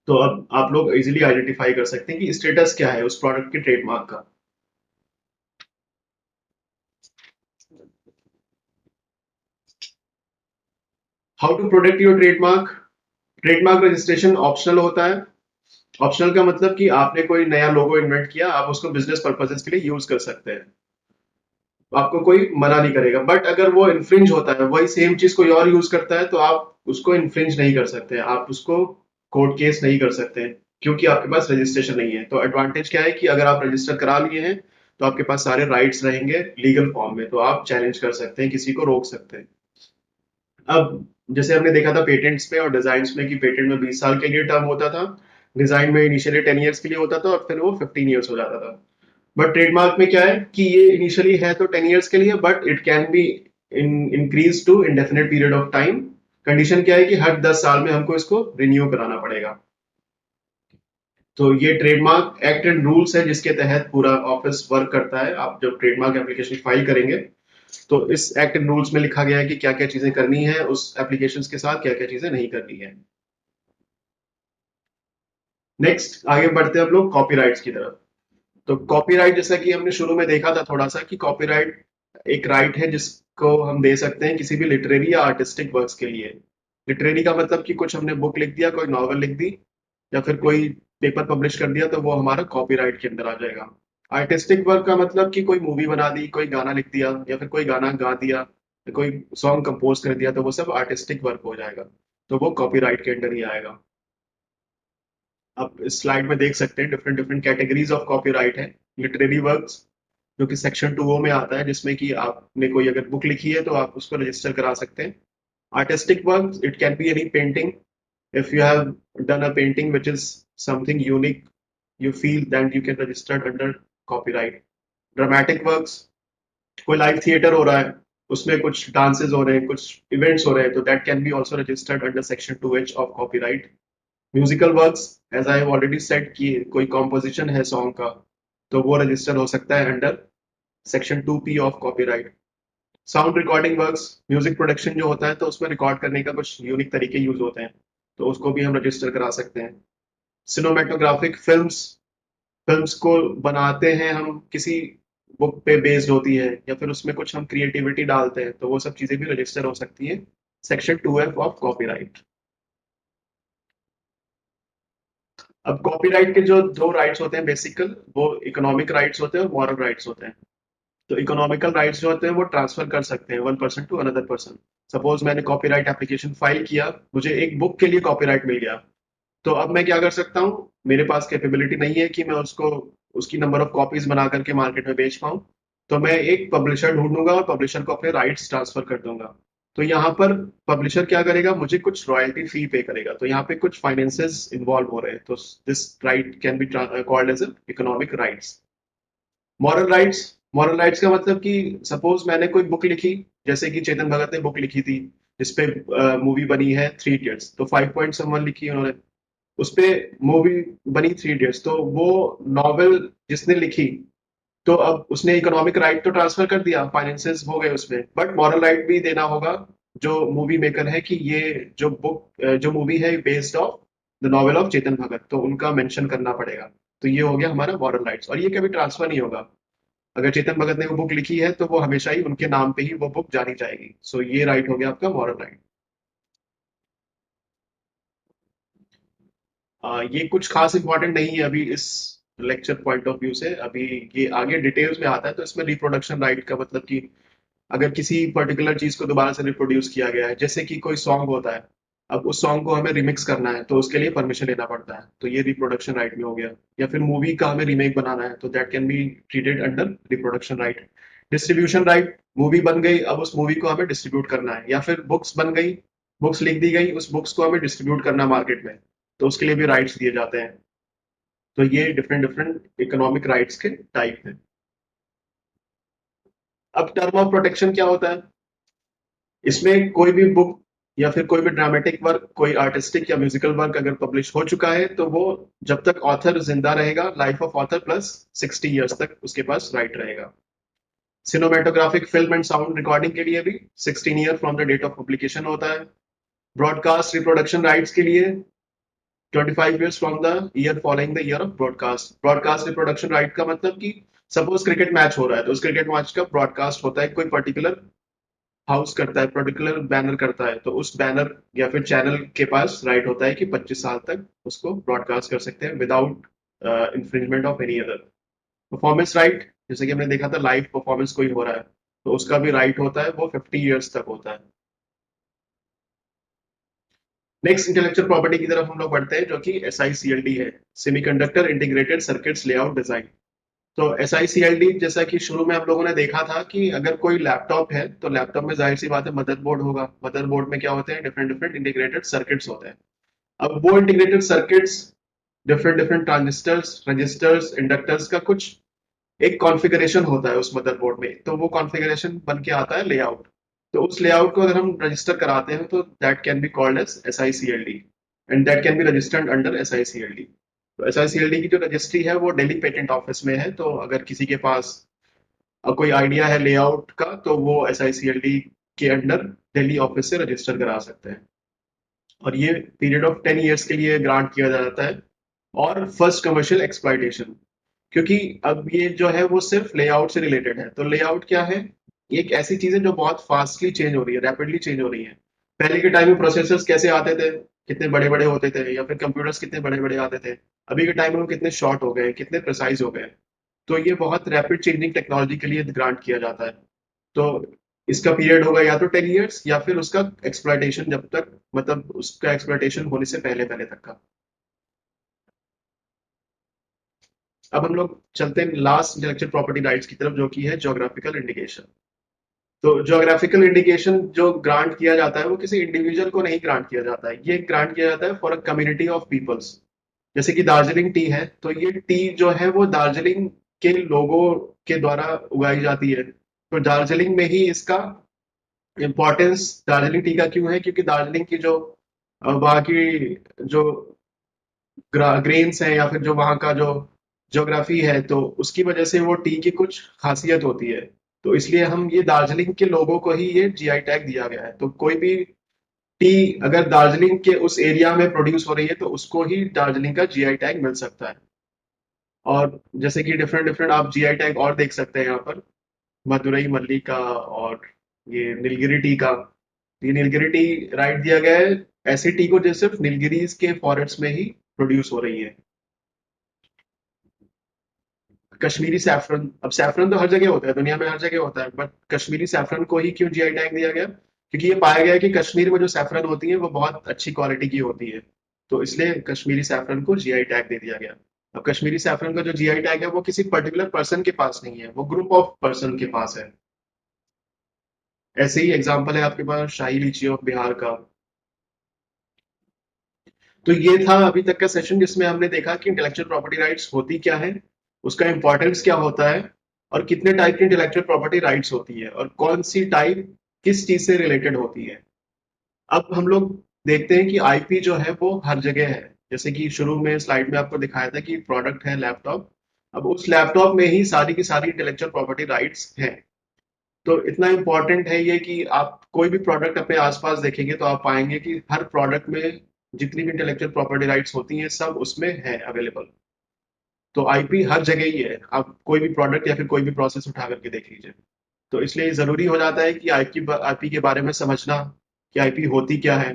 [SPEAKER 1] तो अब आप लोग इजीली आइडेंटिफाई कर सकते हैं कि स्टेटस क्या है उस प्रोडक्ट के ट्रेडमार्क का। How to protect your trademark? Trademark registration optional होता है। ऑप्शनल का मतलब कि आपने कोई नया लोगो इन्वेंट किया, आप उसको बिजनेस पर्पसेस के लिए यूज कर सकते हैं, आपको कोई मना नहीं करेगा। बट अगर वो इन्फ्रिंज होता है, वही सेम चीज कोई और यूज करता है, तो आप उसको इन्फ्रिंज नहीं कर सकते, आप उसको कोर्ट केस नहीं कर सकते हैं, क्योंकि आपके पास रजिस्ट्रेशन नहीं है। तो एडवांटेज क्या है कि अगर आप रजिस्टर करा लिए हैं तो आपके पास सारे राइट्स रहेंगे लीगल फॉर्म में, तो आप चैलेंज कर सकते हैं, किसी को रोक सकते हैं। अब जैसे हमने देखा था पेटेंट्स में और डिजाइन्स में कि पेटेंट में 20 साल के लिए टर्म होता था, डिजाइन में इनिशियली 10 इयर्स के लिए होता था और फिर वो 15 इयर्स हो जाता था। बट ट्रेडमार्क में क्या है कि ये इनिशियली है तो 10 इयर्स के लिए, but it can be increase to indefinite period of time. Condition क्या है कि हर 10 साल में हमको इसको रिन्यू कराना पड़ेगा। तो ये ट्रेडमार्क एक्ट एंड रूल्स है जिसके तहत पूरा ऑफिस वर्क करता है। आप जब ट्रेडमार्क एप्लीकेशन फाइल करेंगे तो इस एक्ट एंड रूल्स में लिखा गया है कि क्या क्या चीजें करनी है उस एप्लीकेशन के साथ, क्या क्या चीजें नहीं करनी है। नेक्स्ट आगे बढ़ते हैं हम लोग कॉपीराइट्स की तरफ। तो कॉपीराइट, जैसा कि हमने शुरू में देखा था थोड़ा सा, कि कॉपीराइट एक राइट है जिसको हम दे सकते हैं किसी भी लिटरेरी या आर्टिस्टिक वर्क्स के लिए। लिटरेरी का मतलब कि कुछ हमने बुक लिख दिया, कोई नॉवल लिख दी या फिर कोई पेपर पब्लिश कर दिया, तो वो हमारा कॉपीराइट के अंदर आ जाएगा। आर्टिस्टिक वर्क का मतलब कि कोई मूवी बना दी, कोई गाना लिख दिया या फिर कोई गाना गा दिया या कोई सॉन्ग कंपोज कर दिया, तो वो सब आर्टिस्टिक वर्क हो जाएगा, तो वो कॉपीराइट के अंदर ही आएगा। आप इस स्लाइड में देख सकते हैं different different categories of copyright है। लिटरेरी वर्क्स जो कि सेक्शन 2 में आता है, जिसमें कि आपने कोई अगर बुक लिखी है तो आप उसको रजिस्टर करा सकते हैं। Artistic works, it can be any painting, if you have done a painting which is something unique, you feel that you can register under copyright. Dramatic works, कोई लाइव थिएटर हो रहा है, उसमें कुछ डांसेस हो रहे हैं, कुछ इवेंट्स हो रहे हैं, तो that can be also registered under section 2H of copyright. Musical works, as I already said कि कोई कॉम्पोजिशन है सॉन्ग का, तो वो रजिस्टर हो सकता है under section 2P of copyright. Sound recording works, music production जो होता है तो उसमें रिकॉर्ड करने का कुछ यूनिक तरीके यूज होते हैं, तो उसको भी हम रजिस्टर करा सकते हैं। सिनेमेटोग्राफिक फिल्म्स, फिल्म्स को बनाते हैं हम किसी बुक पे बेस्ड होती है या फिर उसमें कुछ हम क्रिएटिविटी डालते हैं, तो वो सब चीजें भी रजिस्टर हो सकती है सेक्शन 2F ऑफ कॉपीराइट। अब कॉपीराइट के जो दो राइट्स होते हैं बेसिकल, वो इकोनॉमिक राइट्स होते हैं और मॉरल राइट्स होते हैं। तो इकोनॉमिकल राइट्स जो होते हैं वो ट्रांसफर कर सकते हैं one person to another person. Suppose मैंने कॉपीराइट एप्लीकेशन फाइल किया, मुझे एक बुक के लिए कॉपीराइट मिल गया, तो अब मैं क्या कर सकता हूँ, मेरे पास कैपेबिलिटी नहीं है कि मैं उसको उसकी नंबर ऑफ कॉपीज बना करके मार्केट में बेच पाऊँ, तो मैं एक पब्लिशर ढूंढूंगा और पब्लिशर को अपने राइट्स ट्रांसफर कर दूंगा। तो यहाँ पर पब्लिशर क्या करेगा, मुझे कुछ रॉयल्टी फी पे करेगा, तो यहाँ पे कुछ फाइनेंसेस इन्वॉल्व हो रहे हैं, तो this right can be called as economic rights. Moral rights, moral rights का मतलब कि सपोज मैंने कोई बुक लिखी, जैसे कि चेतन भगत ने बुक लिखी थी जिसपे मूवी बनी है 3 इडियट्स, तो 5.1 लिखी उन्होंने, उस पे मूवी बनी 3 इडियट्स, तो वो नॉवेल जिसने लिखी, तो अब उसने इकोनॉमिक राइट तो ट्रांसफर कर दिया, फाइनेंसेस हो गए उसमें, बट मॉरल राइट भी देना होगा जो मूवी मेकर है कि ये जो बुक जो मूवी है based of the novel of Chetan Bhagat, तो उनका मेंशन करना पड़ेगा। तो ये हो गया हमारा मॉरल राइट्स, और ये कभी ट्रांसफर नहीं होगा। अगर चेतन भगत ने वो बुक लिखी है तो वो हमेशा ही उनके नाम पे ही वो बुक जानी जाएगी। सो ये राइट हो गया आपका मॉरल राइट। ये कुछ खास इंपॉर्टेंट नहीं है अभी इस लेक्चर पॉइंट ऑफ व्यू से, अभी ये आगे डिटेल्स में आता है। तो इसमें रिप्रोडक्शन राइट का मतलब कि अगर किसी पर्टिकुलर चीज को दोबारा से रिप्रोड्यूस किया गया है, जैसे कि कोई सॉन्ग होता है, अब उस सॉन्ग को हमें रिमिक्स करना है तो उसके लिए परमिशन लेना पड़ता है, तो ये रिप्रोडक्शन राइट में हो गया। या फिर मूवी का हमें रीमेक बनाना है तो that can be treated under reproduction right. Distribution right, movie बन गई, अब उस मूवी को हमें डिस्ट्रीब्यूट करना है, या फिर बुक्स बन गई, बुक्स लिख दी गई, उस बुक्स को हमें डिस्ट्रीब्यूट करना मार्केट में, तो उसके लिए भी राइट्स दिए जाते हैं। तो ये डिफरेंट डिफरेंट इकोनॉमिक राइट्स के टाइप हैं। अब टर्म ऑफ प्रोटेक्शन क्या होता है, इसमें कोई भी बुक या फिर कोई भी ड्रामेटिक वर्क, कोई आर्टिस्टिक या म्यूजिकल वर्क अगर पब्लिश हो चुका है तो वो जब तक ऑथर जिंदा रहेगा, life of author plus 60 years तक उसके पास राइट रहेगा। Cinematographic film and sound recording के लिए भी 16 year from the date of publication होता है। ब्रॉडकास्ट रिप्रोडक्शन राइट्स के लिए 25 years from the year following the year of broadcast. Broadcast reproduction right का मतलब कि सपोज क्रिकेट मैच हो रहा है, तो उस क्रिकेट मैच का ब्रॉडकास्ट होता है कोई पर्टिकुलर हाउस करता है, पर्टिकुलर बैनर करता है, तो उस बैनर या फिर चैनल के पास राइट होता है कि 25 साल तक उसको ब्रॉडकास्ट कर सकते हैं without infringement of any other. Performance right, जैसे कि हमने देखा था लाइव परफॉर्मेंस कोई हो रहा है, तो उसका भी राइट होता है, वो 50 ईयर्स तक होता है। नेक्स्ट इंटेलेक्चुअल प्रॉपर्टी की तरफ हम लोग बढ़ते हैं, जो कि SICLD है, semiconductor integrated circuits layout design. तो SICLD, जैसा कि शुरू में हम लोगों ने देखा था कि अगर कोई लैपटॉप है तो लैपटॉप में जाहिर सी बात है मदरबोर्ड होगा, मदरबोर्ड में क्या होते हैं, डिफरेंट डिफरेंट इंटीग्रेटेड सर्किट्स होते हैं। अब वो integrated circuits different different transistors, registers, inductors का कुछ एक कॉन्फ़िगरेशन होता है उस मदरबोर्ड में, तो वो कॉन्फ़िगरेशन बन के आता है लेआउट। तो उस लेआउट को अगर हम रजिस्टर कराते हैं तो that can be called as SICLD, and that can be registered under SICLD। तो SICLD की जो रजिस्ट्री है वो दिल्ली पेटेंट ऑफिस में है, तो अगर किसी के पास कोई आइडिया है लेआउट का तो वो SICLD के अंडर दिल्ली ऑफिस से रजिस्टर करा सकते हैं। और ये पीरियड ऑफ 10 ईयर्स के लिए ग्रांट किया जाता है। और फर्स्ट कमर्शियल एक्सप्लॉइटेशन, क्योंकि अब ये जो है वो सिर्फ लेआउट से रिलेटेड है। तो लेआउट क्या है, ये एक ऐसी चीज है जो बहुत फास्टली चेंज हो रही है, रैपिडली चेंज हो रही है। पहले के टाइम में प्रोसेसर्स कैसे आते थे, कितने बड़े बड़े होते थे, या फिर कंप्यूटर्स कितने बड़े बड़े आते थे। अभी के टाइम में वो कितने शॉर्ट हो गए, कितने प्रिसाइज हो गए। तो ये बहुत रैपिड चेंजिंग टेक्नोलॉजी के लिए ग्रांट किया जाता है। तो इसका पीरियड होगा या तो 10 ईयर्स, या फिर उसका एक्सप्लॉइटेशन जब तक, मतलब उसका एक्सप्लॉइटेशन होने से पहले पहले तक का। अब हम लोग चलते हैं लास्ट इंटेलेक्चुअल प्रॉपर्टी राइट्स की तरफ, जो कि है ज्योग्राफिकल इंडिकेशन। तो ज्योग्राफिकल इंडिकेशन जो ग्रांट किया जाता है वो किसी इंडिविजुअल को नहीं ग्रांट किया जाता है, ये ग्रांट किया जाता है for a community of peoples. जैसे कि दार्जिलिंग टी है, तो ये टी जो है वो दार्जिलिंग के लोगों के द्वारा उगाई जाती है। तो दार्जिलिंग में ही इसका इम्पोर्टेंस दार्जिलिंग टी का क्यों है, क्योंकि दार्जिलिंग की जो वहाँ की जो ग्रेन्स हैं, या फिर जो वहाँ का जो ज्योग्राफी है, तो उसकी वजह से वो टी की कुछ खासियत होती है। तो इसलिए हम ये दार्जिलिंग के लोगों को ही ये GI टैग दिया गया है। तो कोई भी टी अगर दार्जिलिंग के उस एरिया में प्रोड्यूस हो रही है तो उसको ही दार्जिलिंग का GI टैग मिल सकता है। और जैसे कि डिफरेंट डिफरेंट आप GI टैग और देख सकते हैं यहाँ पर, मदुरई मल्ली का, और ये नीलगिरी टी का। ये नीलगिरी टी राइट दिया गया है ऐसी टी को जो सिर्फ नीलगिरीज के फॉरेस्ट में ही प्रोड्यूस हो रही है। कश्मीरी सैफरन, अब सैफरन तो हर जगह होता है, दुनिया में हर जगह होता है, बट कश्मीरी सैफरन को ही क्यों GI टैग दिया गया, क्योंकि ये पाया गया है कि कश्मीर में जो सैफरन होती है वो बहुत अच्छी क्वालिटी की होती है। तो इसलिए कश्मीरी सैफरन को GI टैग दे दिया गया। अब कश्मीरी सैफरन का जो GI टैग है वो किसी पर्टिकुलर पर्सन के पास नहीं है, वो ग्रुप ऑफ पर्सन के पास है। ऐसे ही एग्जाम्पल है आपके पास शाही लीची ऑफ बिहार का। तो ये था अभी तक का सेशन, जिसमें हमने देखा कि इंटेलेक्चुअल प्रॉपर्टी राइट्स होती क्या है, उसका इंपॉर्टेंस क्या होता है, और कितने टाइप की इंटेलेक्चुअल प्रॉपर्टी राइट्स होती है, और कौन सी टाइप किस चीज से रिलेटेड होती है। अब हम लोग देखते हैं कि IP जो है वो हर जगह है। जैसे कि शुरू में स्लाइड में आपको दिखाया था कि प्रोडक्ट है लैपटॉप। अब उस लैपटॉप में ही सारी की सारी इंटेलेक्चुअल प्रॉपर्टी राइट्स हैं। तो इतना इंपॉर्टेंट है ये कि आप कोई भी प्रोडक्ट अपने आसपास देखेंगे तो आप पाएंगे कि हर प्रोडक्ट में जितनी भी इंटेलेक्चुअल प्रॉपर्टी राइट्स होती हैं सब उसमें है अवेलेबल। तो IP हर जगह ही है, आप कोई भी प्रोडक्ट या फिर कोई भी प्रोसेस उठा करके देख लीजिए। तो इसलिए जरूरी हो जाता है कि IP के बारे में समझना कि IP होती क्या है।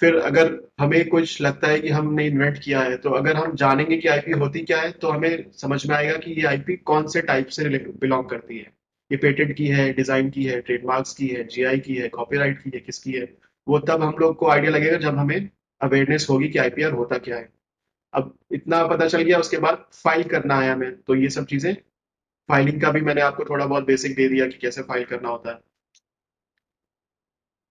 [SPEAKER 1] फिर अगर हमें कुछ लगता है कि हमने इन्वेंट किया है, तो अगर हम जानेंगे कि IP होती क्या है तो हमें समझ में आएगा कि ये IP कौन से टाइप से बिलोंग करती है। ये पेटेंट की है, डिजाइन की है, ट्रेडमार्क्स की है, GI की है, कॉपीराइट की है, किसकी है। वो तब हम लोग को आइडिया लगेगा जब हमें अवेयरनेस होगी कि IPR होता क्या है। अब इतना पता चल गया, उसके बाद फाइल करना है हमें, तो ये सब चीजें, फाइलिंग का भी मैंने आपको थोड़ा बहुत बेसिक दे दिया कि कैसे फाइल करना होता है।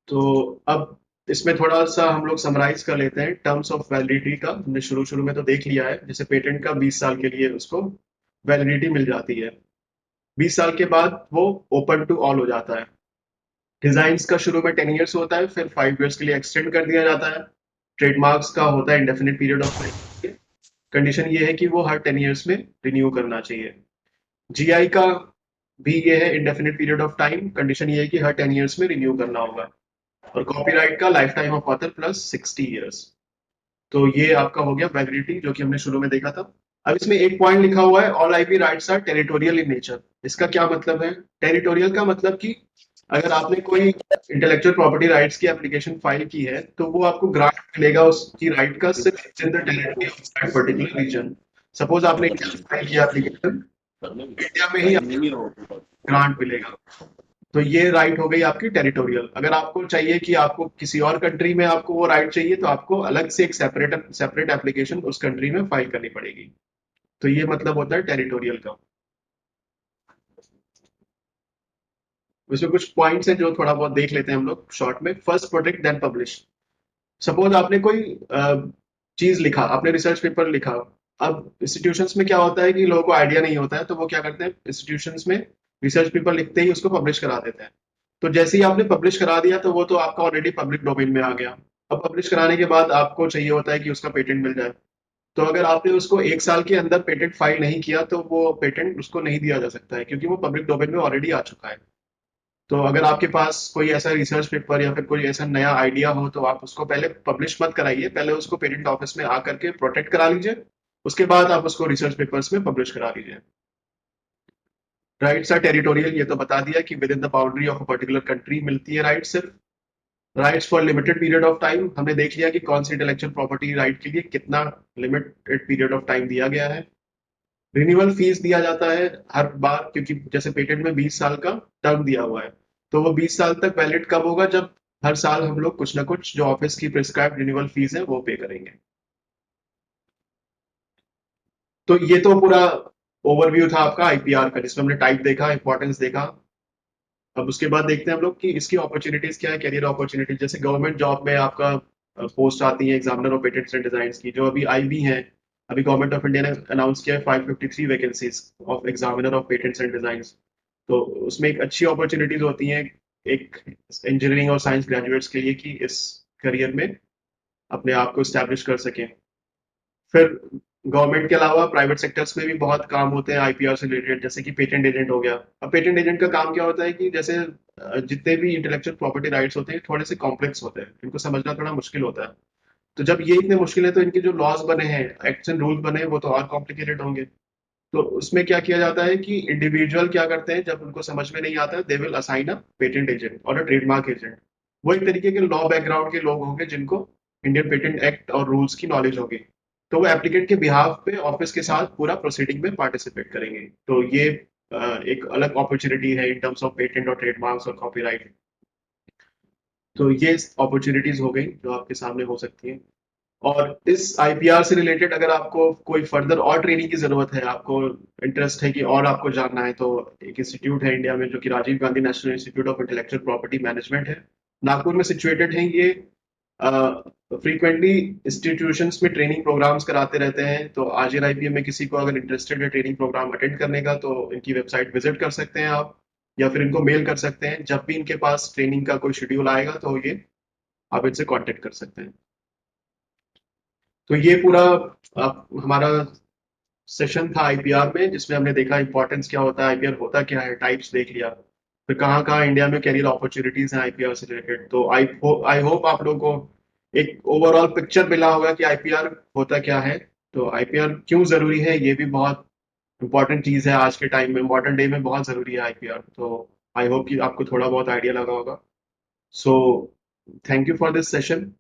[SPEAKER 1] तो अब इसमें थोड़ा सा हम लोग समराइज कर लेते हैं टर्म्स ऑफ वैलिडिटी का। हमने शुरू शुरू में तो देख लिया है, जैसे पेटेंट का 20 साल के लिए उसको वैलिडिटी मिल जाती है। 20 साल के बाद वो ओपन टू ऑल हो जाता है। डिजाइन्स का शुरू में 10 ईयर्स होता है, फिर 5 ईयर्स के लिए एक्सटेंड कर दिया जाता है। ट्रेडमार्क्स का होता है indefinite period of time. Condition ये है कि वो हर 10 ईयर्स में रिन्यू करना चाहिए। GI का भी ये है indefinite period of time, condition ये है कि हर 10 ईयर्स में रिन्यू करना होगा। और कॉपीराइट का life time of author plus 60 years. तो ये आपका हो गया वैलिडिटी, जो कि हमने शुरू में देखा था। अब इसमें एक पॉइंट लिखा हुआ है, all IP rights are territorial in nature. इसका क्या मतलब है, टेरिटोरियल का मतलब कि अगर आपने कोई इंटेलेक्चुअल प्रॉपर्टी राइट्स की एप्लीकेशन फाइल की है तो वो आपको ग्रांट मिलेगा उसकी राइट का सिर्फ in the territory of that particular region. Suppose आपने इंडिया में फाइल किया एप्लीकेशन, इंडिया में ही आपको ग्रांट मिलेगा। तो ये राइट हो गई आपकी टेरिटोरियल। अगर आपको चाहिए कि आपको किसी और कंट्री में आपको वो राइट चाहिए तो आपको अलग से एक सेपरेट सेपरेट एप्लीकेशन उस कंट्री में फाइल करनी पड़ेगी। तो ये मतलब होता है टेरिटोरियल का। इसमें कुछ पॉइंट्स हैं जो थोड़ा बहुत देख लेते हैं हम लोग शॉर्ट में। First, protect then publish. Suppose आपने कोई चीज लिखा, आपने रिसर्च पेपर लिखा। अब इंस्टीट्यूशंस में क्या होता है कि लोगों को आइडिया नहीं होता है, तो वो क्या करते हैं इंस्टीट्यूशंस में रिसर्च पेपर लिखते ही उसको पब्लिश करा देते हैं। तो जैसे ही आपने पब्लिश करा दिया तो वो तो आपका ऑलरेडी पब्लिक डोमेन में आ गया। अब पब्लिश कराने के बाद आपको चाहिए होता है कि उसका पेटेंट मिल जाए। तो अगर आपने उसको 1 साल के अंदर पेटेंट फाइल नहीं किया तो वो पेटेंट उसको नहीं दिया जा सकता है, क्योंकि वो पब्लिक डोमेन में ऑलरेडी आ चुका है। तो अगर आपके पास कोई ऐसा रिसर्च पेपर या फिर कोई ऐसा नया आइडिया हो तो आप उसको पहले पब्लिश मत कराइए, पहले उसको पेटेंट ऑफिस में आकर के प्रोटेक्ट करा लीजिए। उसके बाद आप उसको रिसर्च पेपर्स में पब्लिश करा लीजिए। राइट्स आर टेरिटोरियल, ये तो बता दिया कि with in the boundary of a particular country मिलती है राइट सिर्फ। Rights for limited period of time, हमने देख लिया कि कौन सी इंटेलेक्चुअल प्रॉपर्टी राइट के लिए कितना लिमिटेड पीरियड ऑफ टाइम दिया गया है। रिन्यूअल फीस दिया जाता है हर बार, क्योंकि जैसे पेटेंट में 20 साल का टर्म दिया हुआ है। तो वो 20 साल तक वैलिड कब होगा, जब हर साल हम लोग कुछ ना कुछ जो ऑफिस की प्रिस्क्राइब रिन्यूअल फीस है वो पे करेंगे। तो ये तो पूरा ओवरव्यू था आपका आईपीआर का, जिसमें हमने टाइप देखा, इंपॉर्टेंस देखा। अब उसके बाद देखते हैं हम लोग कि इसकी अपॉर्चुनिटीज क्या है, करियर अपॉर्चुनिटीज। जैसे गवर्नमेंट जॉब में आपका पोस्ट आती है examiner of patents and design की, जो अभी आई भी हैं। अभी गवर्नमेंट ऑफ इंडिया ने अनाउंस किया है 553 vacancies of examiner of patents and design. तो उसमें एक अच्छी अपॉर्चुनिटीज होती हैं एक इंजीनियरिंग और साइंस ग्रेजुएट्स के लिए, कि इस करियर में अपने आप को स्टैब्लिश कर सकें। फिर गवर्नमेंट के अलावा प्राइवेट सेक्टर्स में भी बहुत काम होते हैं आईपीआर से रिलेटेड, जैसे कि पेटेंट एजेंट हो गया। अब पेटेंट एजेंट का काम क्या होता है कि जैसे जितने भी इंटेलेक्चुअल प्रॉपर्टी राइट्स होते हैं थोड़े से कॉम्प्लेक्स होते हैं, इनको समझना थोड़ा मुश्किल होता है। तो जब ये इतने मुश्किल है तो इनके जो लॉज बने हैं, एक्ट्स एंड रूल बने हैं, वो तो और कॉम्प्लिकेटेड होंगे। तो उसमें क्या किया जाता है कि इंडिविजुअल क्या करते हैं, जब उनको समझ में नहीं आता है they will assign a patent agent और अ ट्रेडमार्क एजेंट। वो एक तरीके के लॉ बैकग्राउंड के लोग होंगे जिनको इंडियन पेटेंट एक्ट और रूल्स की नॉलेज होगी। तो वो एप्लीकेंट के बिहाफ पे ऑफिस के साथ पूरा प्रोसीडिंग में पार्टिसिपेट करेंगे। तो ये एक अलग अपॉर्चुनिटी है इन टर्म्स ऑफ पेटेंट और ट्रेडमार्क्स और कॉपीराइट। तो ये अपॉर्चुनिटीज हो गई जो आपके सामने हो सकती है। और इस आईपीआर से रिलेटेड अगर आपको कोई फर्दर और ट्रेनिंग की जरूरत है, आपको इंटरेस्ट है कि और आपको जानना है, तो एक इंस्टीट्यूट है इंडिया में जो कि Rajiv Gandhi national institute of intellectual property management है, नागपुर में सिचुएटेड है ये। फ्रीक्वेंटली इंस्टीट्यूशंस में ट्रेनिंग प्रोग्राम्स कराते रहते हैं। तो आज आईपीएम में किसी को अगर इंटरेस्टेड है ट्रेनिंग प्रोग्राम अटेंड करने का, तो इनकी वेबसाइट विजिट कर सकते हैं आप, या फिर इनको मेल कर सकते हैं। जब भी इनके पास ट्रेनिंग का कोई शेड्यूल आएगा तो ये आप इनसे कांटेक्ट कर सकते हैं। तो ये पूरा हमारा सेशन था आईपीआर में, जिसमें हमने देखा इंपॉर्टेंस क्या होता है, आईपीआर होता क्या है, टाइप्स देख लिया, फिर कहाँ कहाँ इंडिया में कैरियर अपॉर्चुनिटीज हैं आईपीआर से रिलेटेड। तो आई होप आप लोगों को एक ओवरऑल पिक्चर मिला होगा कि आईपीआर होता क्या है। तो आईपीआर क्यों जरूरी है, ये भी बहुत इंपॉर्टेंट चीज है आज के टाइम में, मॉडर्न डे में बहुत जरूरी है आईपीआर। तो आई होप कि आपको थोड़ा बहुत आइडिया लगा होगा। So thank you for this session.